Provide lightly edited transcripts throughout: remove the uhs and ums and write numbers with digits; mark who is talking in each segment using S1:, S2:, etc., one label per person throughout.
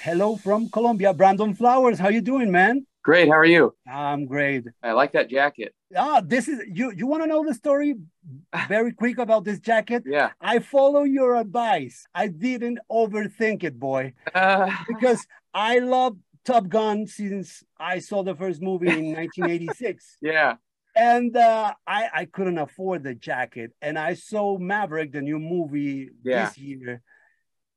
S1: Hello from Colombia, Brandon Flowers. How you doing, man?
S2: Great. How are you?
S1: I'm great.
S2: I like that jacket.
S1: This is you. You want to know the story very quick about this jacket?
S2: Yeah.
S1: I follow your advice. I didn't overthink it, boy,
S2: Uh,
S1: because I love Top Gun since I saw the first movie in 1986.
S2: yeah.
S1: And I couldn't afford the jacket. And I saw Maverick, the new movie
S2: Yeah.
S1: this year.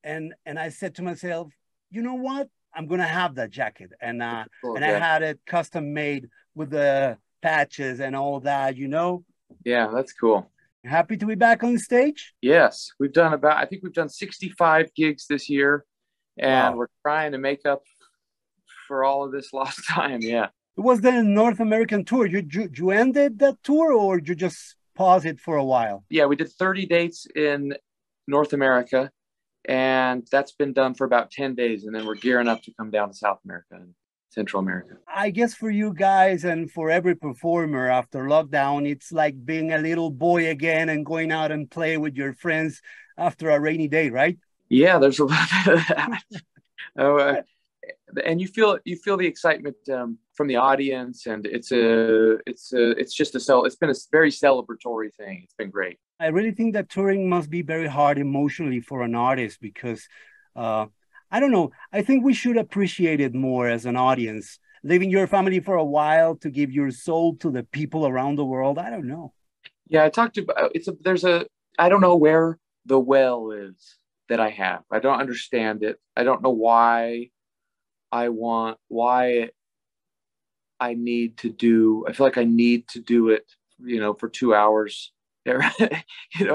S1: And I said to myself, you know what? I'm gonna have that jacket.
S2: Cool.
S1: And I
S2: Yeah.
S1: had it custom made with the patches and all that, you know.
S2: Yeah. That's cool.
S1: Happy to be back on stage.
S2: Yes. I think we've done 65 gigs this year, and
S1: Wow.
S2: we're trying to make up for all of this lost time. Yeah.
S1: It was the North American tour. You ended that tour or you just paused it for a while?
S2: Yeah. We did 30 dates in North America, and that's been done for about 10 days. And then we're gearing up to come down to South America and Central America.
S1: I guess for you guys and for every performer after lockdown, it's like being a little boy again and going out and play with your friends after a rainy day, right?
S2: Yeah. There's a lot of that. Oh, and you feel the excitement from the audience, and it's been a very celebratory thing. It's been great.
S1: I really think that touring must be very hard emotionally for an artist because uh, I don't know. I think we should appreciate it more as an audience, leaving your family for a while to give your soul to the people around the world. I don't know.
S2: Yeah, I talked about there's a I don't know where the well is that I have. I don't understand it. I don't know why I need to do. I feel like I need to do it, for 2 hours, every,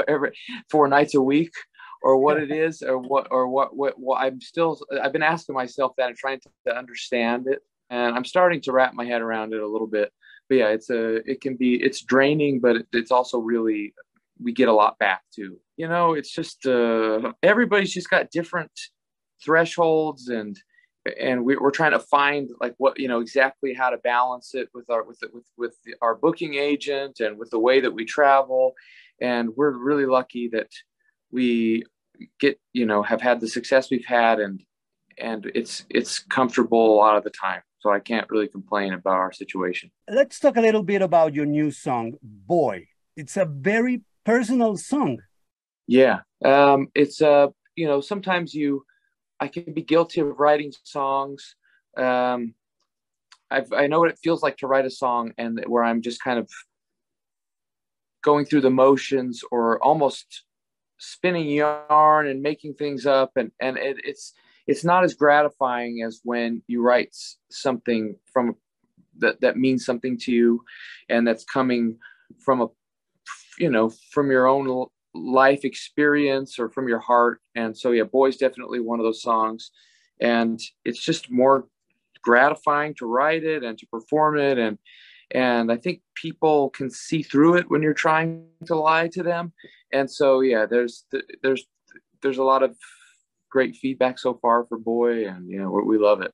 S2: every 4 nights a week, or what it is, or what I've been asking myself that and trying to understand it, and I'm starting to wrap my head around it a little bit. But yeah, it's draining, but it's also really, we get a lot back too. It's just everybody's just got different thresholds, and we're trying to find like what exactly how to balance it with our booking agent and with the way that we travel. And we're really lucky that we have had the success we've had, and it's comfortable a lot of the time, so I can't really complain about our situation.
S1: Let's talk a little bit about your new song, Boy. It's a very personal song.
S2: Yeah. It's sometimes I can be guilty of writing songs. um I know what it feels like to write a song, and where I'm just kind of going through the motions, or almost spinning yarn and making things up, and it's not as gratifying as when you write something that means something to you, and that's coming from from your own life experience or from your heart. And so yeah, Boy's definitely one of those songs, and it's just more gratifying to write it and to perform it. And I think people can see through it when you're trying to lie to them. And so yeah, there's a lot of great feedback so far for Boy, and we love it.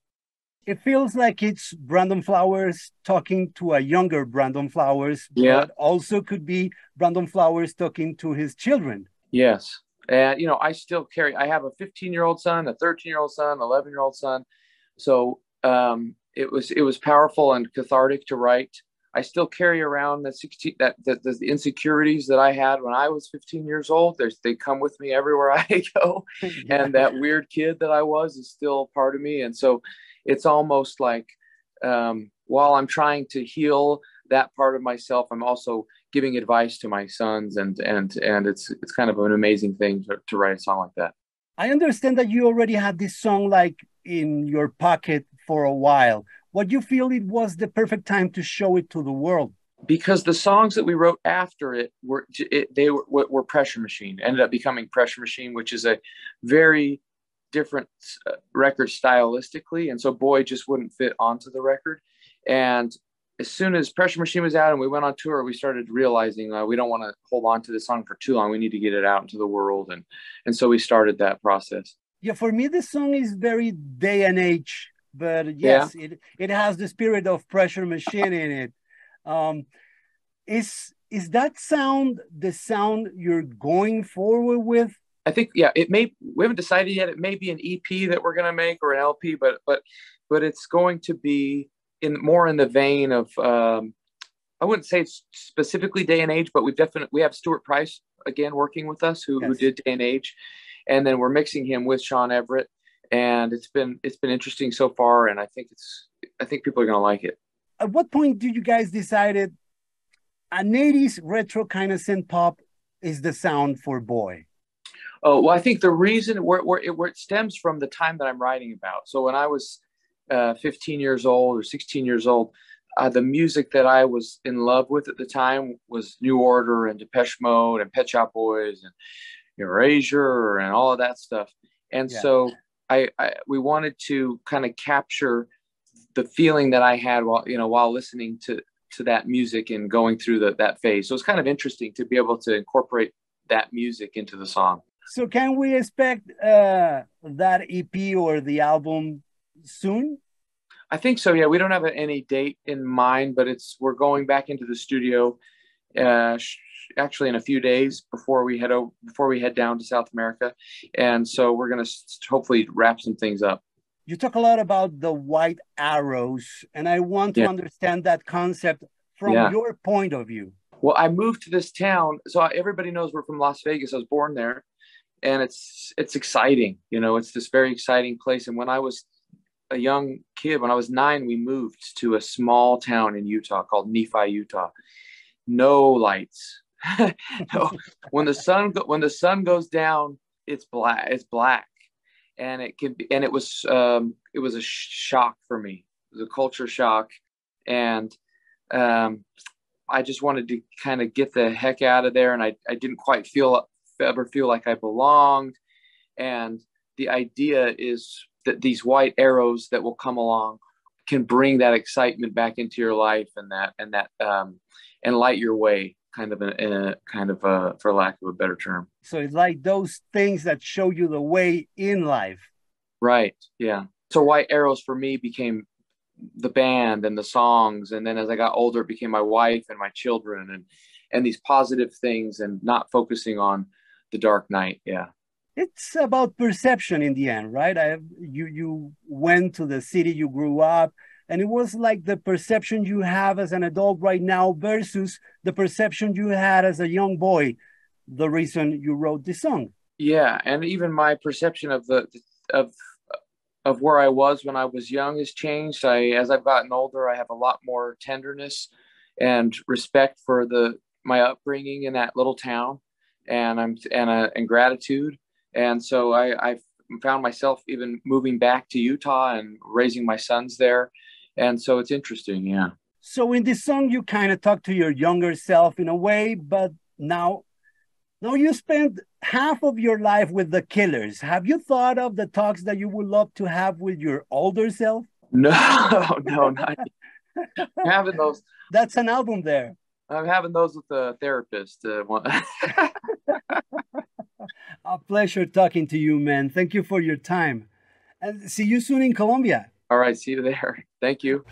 S1: It feels like it's Brandon Flowers talking to a younger Brandon Flowers,
S2: Yeah.
S1: but also could be Brandon Flowers talking to his children.
S2: Yes. And I have a 15-year-old son, a 13-year-old son, 11-year-old son. So it was powerful and cathartic to write. I still carry around the insecurities that I had when I was 15 years old. They come with me everywhere I go.
S1: Yeah.
S2: And that weird kid that I was is still part of me. And so it's almost like, while I'm trying to heal that part of myself, I'm also giving advice to my sons, and it's kind of an amazing thing to write a song like that.
S1: I understand that you already had this song like in your pocket for a while. What you feel it was the perfect time to show it to the world?
S2: Because the songs that we wrote after it were Pressure Machine, ended up becoming Pressure Machine, which is a very different record stylistically, and so Boy just wouldn't fit onto the record. And as soon as Pressure Machine was out and we went on tour, we started realizing we don't want to hold on to this song for too long. We need to get it out into the world, and so we started that process.
S1: Yeah, for me, this song is very day and age, but
S2: Yeah.
S1: yes, it has the spirit of Pressure Machine in it. Um, is that sound the sound you're going forward with?
S2: I think, yeah, we haven't decided yet. It may be an EP that we're going to make or an LP, but it's going to be more in the vein of, I wouldn't say it's specifically Day and Age, but we have Stuart Price again working with us, who did Day and Age, and then we're mixing him with Sean Everett, and it's been interesting so far, and I think people are going to like it.
S1: At what point do you guys decided an 80s retro kind of synth pop is the sound for Boy?
S2: Oh, well, I think the reason where it stems from the time that I'm writing about. So when I was 15 years old or 16 years old, the music that I was in love with at the time was New Order and Depeche Mode and Pet Shop Boys and Erasure and all of that stuff. And so we wanted to kind of capture the feeling that I had while listening to that music and going through that phase. So it's kind of interesting to be able to incorporate that music into the song.
S1: So can we expect that EP or the album soon?
S2: I think so. Yeah, we don't have any date in mind, but we're going back into the studio actually in a few days before we head down to South America, and so we're going to hopefully wrap some things up.
S1: You talk a lot about the white arrows, and I want to understand that concept from your point of view.
S2: Well, I moved to this town, so everybody knows we're from Las Vegas. I was born there, and it's exciting. It's this very exciting place. And when I was a young kid, when I was 9, we moved to a small town in Utah called Nephi, Utah. No lights. No. When the sun goes down, it's black. It's black, and it was a shock for me. It was a culture shock, and I just wanted to kind of get the heck out of there, and I didn't quite ever feel like I belonged. And the idea is that these white arrows that will come along can bring that excitement back into your life and light your way, kind of for lack of a better term.
S1: So it's like those things that show you the way in life.
S2: Right. Yeah. So white arrows for me became the band and the songs. And then as I got older, it became my wife and my children and these positive things, and not focusing on the dark night. Yeah.
S1: It's about perception in the end, right? You went to the city you grew up, and it was like the perception you have as an adult right now versus the perception you had as a young boy, the reason you wrote this song.
S2: Yeah, and even my perception of of where I was when I was young has changed. As I've gotten older, I have a lot more tenderness and respect for my upbringing in that little town, and gratitude. And so I found myself even moving back to Utah and raising my sons there. And so it's interesting. Yeah.
S1: So in this song, you kind of talk to your younger self in a way, but now you spend half of your life with the Killers. Have you thought of the talks that you would love to have with your older self?
S2: No, not yet. I'm having those.
S1: That's an album there.
S2: I'm having those with the therapist.
S1: A pleasure talking to you, man. Thank you for your time. And see you soon in Colombia.
S2: All right. See you there. Thank you.